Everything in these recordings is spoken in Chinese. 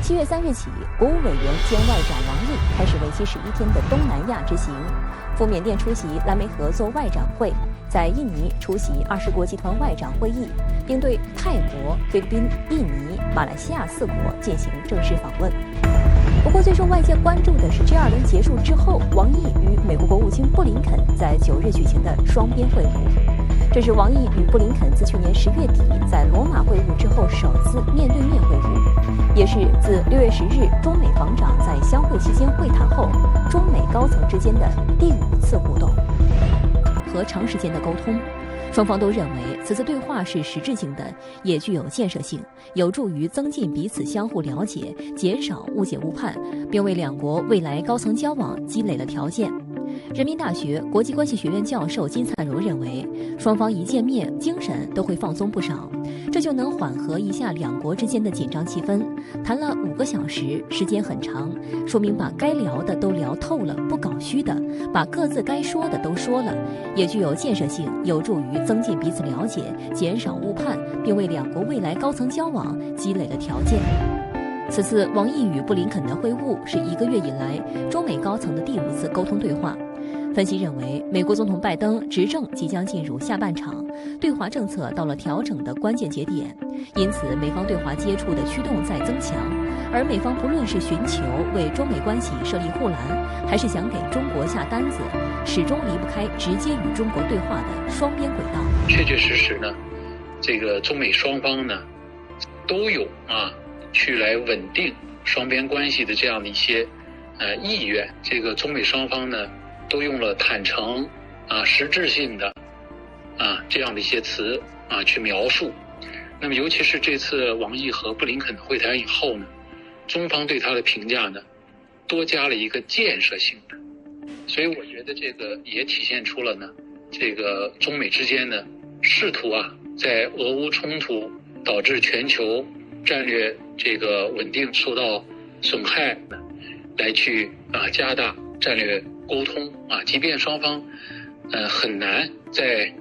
7月3日起，国务委员兼外长王毅开始为期11天的东南亚之行，赴缅甸出席蓝莓合作外长会，在印尼出席20国集团外长会议，并对泰国、菲律宾、印尼、马来西亚4国进行正式访问。不过，最受外界关注的是 G20轮结束之后，王毅与美国国务卿布林肯在9日举行的双边会晤。这是王毅与布林肯自去年10月底在罗马会晤之后首次面对面会晤，也是自6月10日中美防长在相会期间会谈后，中美高层之间的第5次互动和长时间的沟通。双方都认为此次对话是实质性的，也具有建设性，有助于增进彼此相互了解，减少误解误判，并为两国未来高层交往积累了条件。人民大学国际关系学院教授金灿荣认为，双方一见面，精神都会放松不少，这就能缓和一下两国之间的紧张气氛。谈了5个小时，时间很长，说明把该聊的都聊透了，不搞虚的，把各自该说的都说了，也具有建设性，有助于增进彼此了解，减少误判，并为两国未来高层交往积累了条件。此次王毅与布林肯的会晤是1个月以来中美高层的第5次沟通对话。分析认为，美国总统拜登执政即将进入下半场，对华政策到了调整的关键节点，因此美方对华接触的驱动在增强，而美方不论是寻求为中美关系设立护栏，还是想给中国下单子，始终离不开直接与中国对话的双边轨道。确确实实呢，这个中美双方呢都有去来稳定双边关系的这样的一些意愿。这个中美双方呢都用了坦诚实质性的这样的一些词去描述。那么尤其是这次王毅和布林肯的会谈以后呢，中方对他的评价呢多加了一个建设性的，所以我觉得这个也体现出了呢，这个中美之间呢试图在俄乌冲突导致全球战略这个稳定受到损害呢，来去加大战略沟通即便双方很难在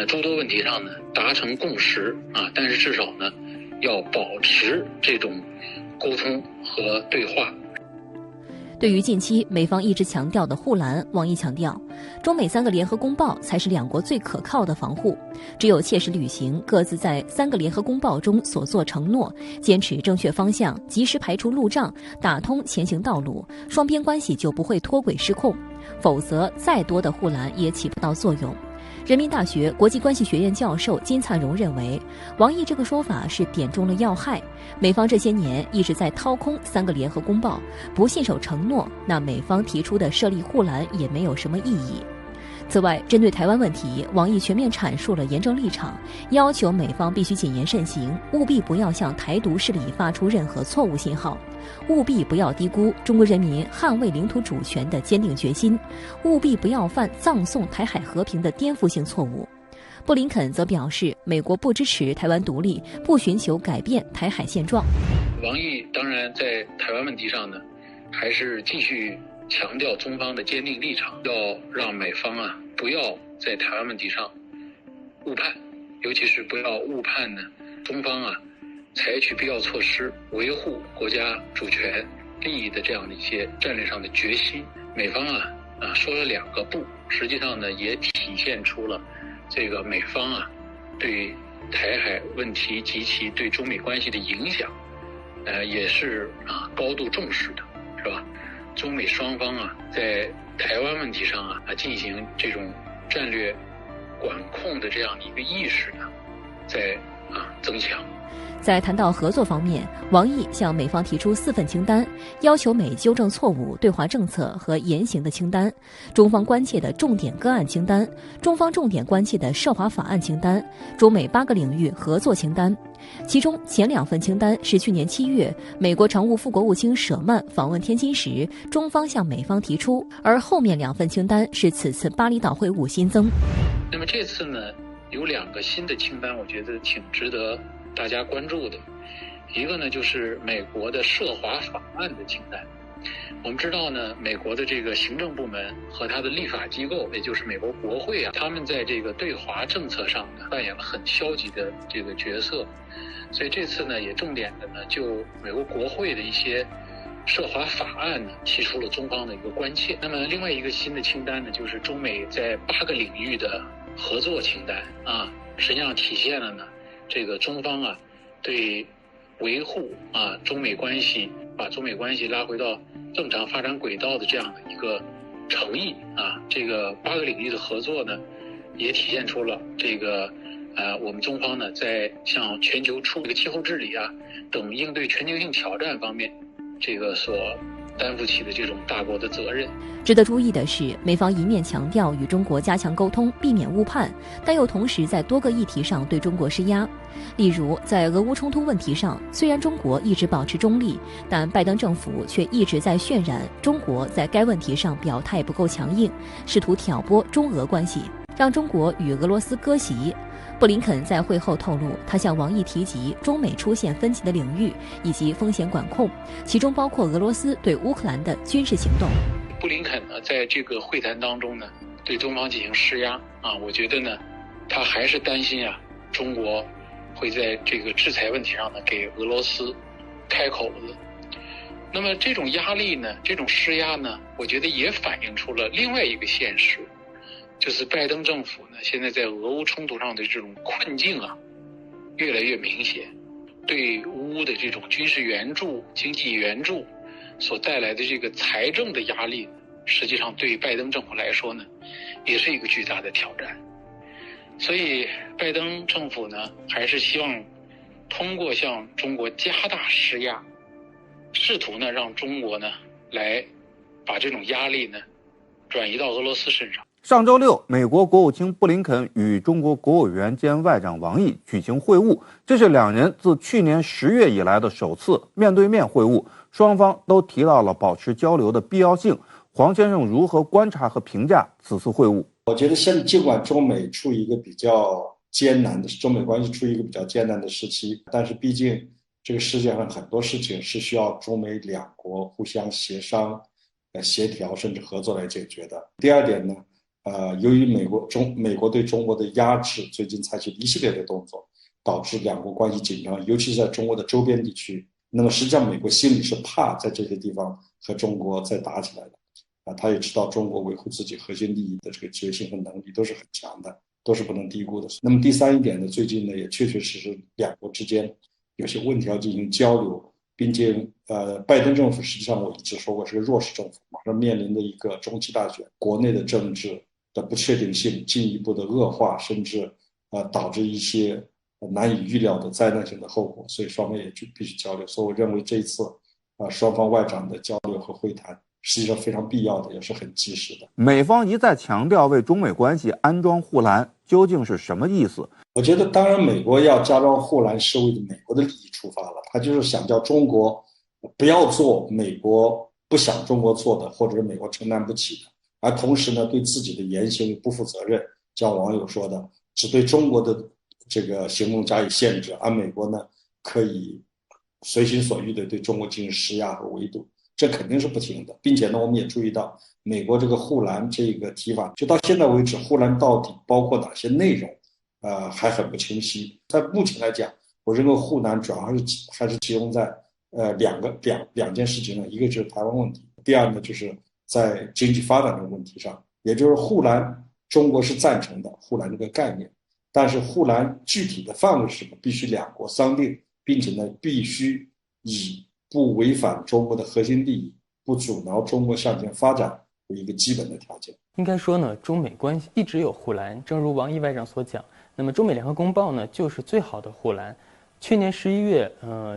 诸多问题上呢达成共识但是至少呢要保持这种沟通和对话。对于近期美方一直强调的护栏，王毅强调，中美3个联合公报才是两国最可靠的防护，只有切实履行各自在3个联合公报中所做承诺，坚持正确方向，及时排除路障，打通前行道路，双边关系就不会脱轨失控，否则再多的护栏也起不到作用。人民大学国际关系学院教授金灿荣认为，王毅这个说法是点中了要害。美方这些年一直在掏空3个联合公报，不信守承诺，那美方提出的设立护栏也没有什么意义。此外，针对台湾问题，王毅全面阐述了严正立场，要求美方必须谨言慎行，务必不要向台独势力发出任何错误信号，务必不要低估中国人民捍卫领土主权的坚定决心，务必不要犯葬送台海和平的颠覆性错误。布林肯则表示，美国不支持台湾独立，不寻求改变台海现状。王毅当然在台湾问题上呢，还是继续强调中方的坚定立场，要让美方不要在台湾问题上误判，尤其是不要误判呢中方采取必要措施维护国家主权利益的这样的一些战略上的决心。美方说了2个不，实际上呢也体现出了这个美方对台海问题及其对中美关系的影响也是高度重视的，是吧？中美双方在台湾问题上进行这种战略管控的这样的一个意识呢在增强。在谈到合作方面，王毅向美方提出4份清单，要求美纠正错误对华政策和言行的清单，中方关切的重点个案清单，中方重点关切的涉华法案清单，中美8个领域合作清单。其中前2份清单是去年7月美国常务副国务卿舍曼访问天津时，中方向美方提出，而后面2份清单是此次巴厘岛会晤新增。那么这次呢有2个新的清单，我觉得挺值得大家关注的。一个呢就是美国的涉华法案的清单，我们知道呢，美国的这个行政部门和它的立法机构，也就是美国国会啊，他们在这个对华政策上呢扮演了很消极的这个角色。所以这次呢，也重点的呢，就美国国会的一些涉华法案呢，提出了中方的一个关切。那么另外一个新的清单呢，就是中美在8个领域的合作清单啊，实际上体现了呢，这个中方啊对维护啊中美关系，把中美关系拉回到正常发展轨道的这样的一个诚意啊。这个8个领域的合作呢，也体现出了这个我们中方呢在向全球这个气候治理啊等应对全球性挑战方面，这个所担负起的这种大国的责任。值得注意的是，美方一面强调与中国加强沟通，避免误判，但又同时在多个议题上对中国施压。例如，在俄乌冲突问题上，虽然中国一直保持中立，但拜登政府却一直在渲染中国在该问题上表态不够强硬，试图挑拨中俄关系，让中国与俄罗斯割席。布林肯在会后透露，他向王毅提及中美出现分歧的领域以及风险管控，其中包括俄罗斯对乌克兰的军事行动。布林肯呢，在这个会谈当中呢，对中方进行施压啊，我觉得呢，他还是担心啊，中国会在这个制裁问题上呢给俄罗斯开口子。那么这种压力呢，这种施压呢，我觉得也反映出了另外一个现实，就是拜登政府呢现在在俄乌冲突上的这种困境啊，越来越明显，对乌的这种军事援助、经济援助所带来的这个财政的压力，实际上对拜登政府来说呢，也是一个巨大的挑战。所以拜登政府呢，还是希望通过向中国加大施压，试图呢让中国呢来把这种压力呢转移到俄罗斯身上。上周六，美国国务卿布林肯与中国国务委员兼外长王毅举行会晤，这是两人自去年10月以来的首次面对面会晤，双方都提到了保持交流的必要性。黄先生如何观察和评价此次会晤？我觉得尽管中美处于一个比较艰难的中美关系处于一个比较艰难的时期，但是毕竟这个世界上很多事情是需要中美两国互相协商、协调甚至合作来解决的。第二点呢，由于美国对中国的压制，最近采取一系列的动作，导致两国关系紧张，尤其是在中国的周边地区。那么实际上美国心里是怕在这些地方和中国再打起来的。他也知道中国维护自己核心利益的这个决心和能力都是很强的，都是不能低估的。那么第三一点呢，最近呢也确确实实两国之间有些问题要进行交流，并且拜登政府实际上我一直说过是个弱势政府，马上面临的一个中期大选，国内的政治的不确定性进一步的恶化，甚至导致一些难以预料的灾难性的后果，所以双方也必须交流。所以我认为这一次双方外长的交流和会谈实际上非常必要的，也是很及时的。美方一再强调为中美关系安装护栏，究竟是什么意思？我觉得当然美国要加装护栏是为了美国的利益出发了，他就是想叫中国不要做美国不想中国做的，或者是美国承担不起的，而同时呢对自己的言行不负责任，像网友说的，只对中国的这个行动加以限制，而美国呢可以随心所欲的对中国进行施压和围堵，这肯定是不行的。并且呢我们也注意到美国这个护栏这个提法，就到现在为止护栏到底包括哪些内容还很不清晰。在目前来讲，我认为护栏主要还是集中在两件事情上，一个就是台湾问题，第二呢就是在经济发展的问题上。也就是护栏中国是赞成的护栏这个概念，但是护栏具体的范围是什么，必须两国商定，并且呢必须以不违反中国的核心利益，不阻挠中国向前发展为一个基本的条件。应该说呢，中美关系一直有护栏，正如王毅外长所讲，那么中美联合公报呢就是最好的护栏。去年11月，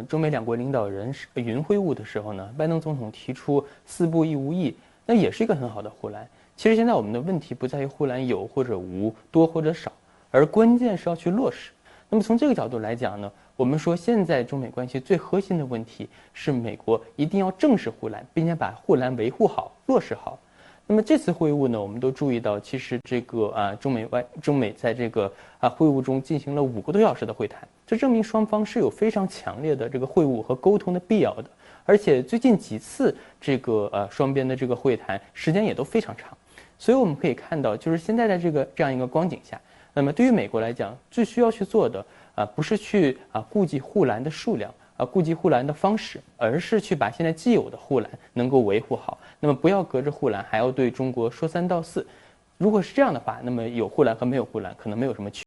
中美两国领导人云会晤的时候呢，拜登总统提出4不1无意，那也是一个很好的护栏。其实现在我们的问题不在于护栏有或者无，多或者少，而关键是要去落实。那么从这个角度来讲呢，我们说现在中美关系最核心的问题是美国一定要正视护栏，并且把护栏维护好、落实好。那么这次会晤呢，我们都注意到，其实这个中美在这个会晤中进行了5个多小时的会谈，这证明双方是有非常强烈的这个会晤和沟通的必要的。而且最近几次这个双边的这个会谈时间也都非常长，所以我们可以看到，就是现在的这样一个光景下，那么对于美国来讲，最需要去做的不是去顾及护栏的数量。顾及护栏的方式，而是去把现在既有的护栏能够维护好。那么不要隔着护栏还要对中国说三道四。如果是这样的话，那么有护栏和没有护栏可能没有什么区别。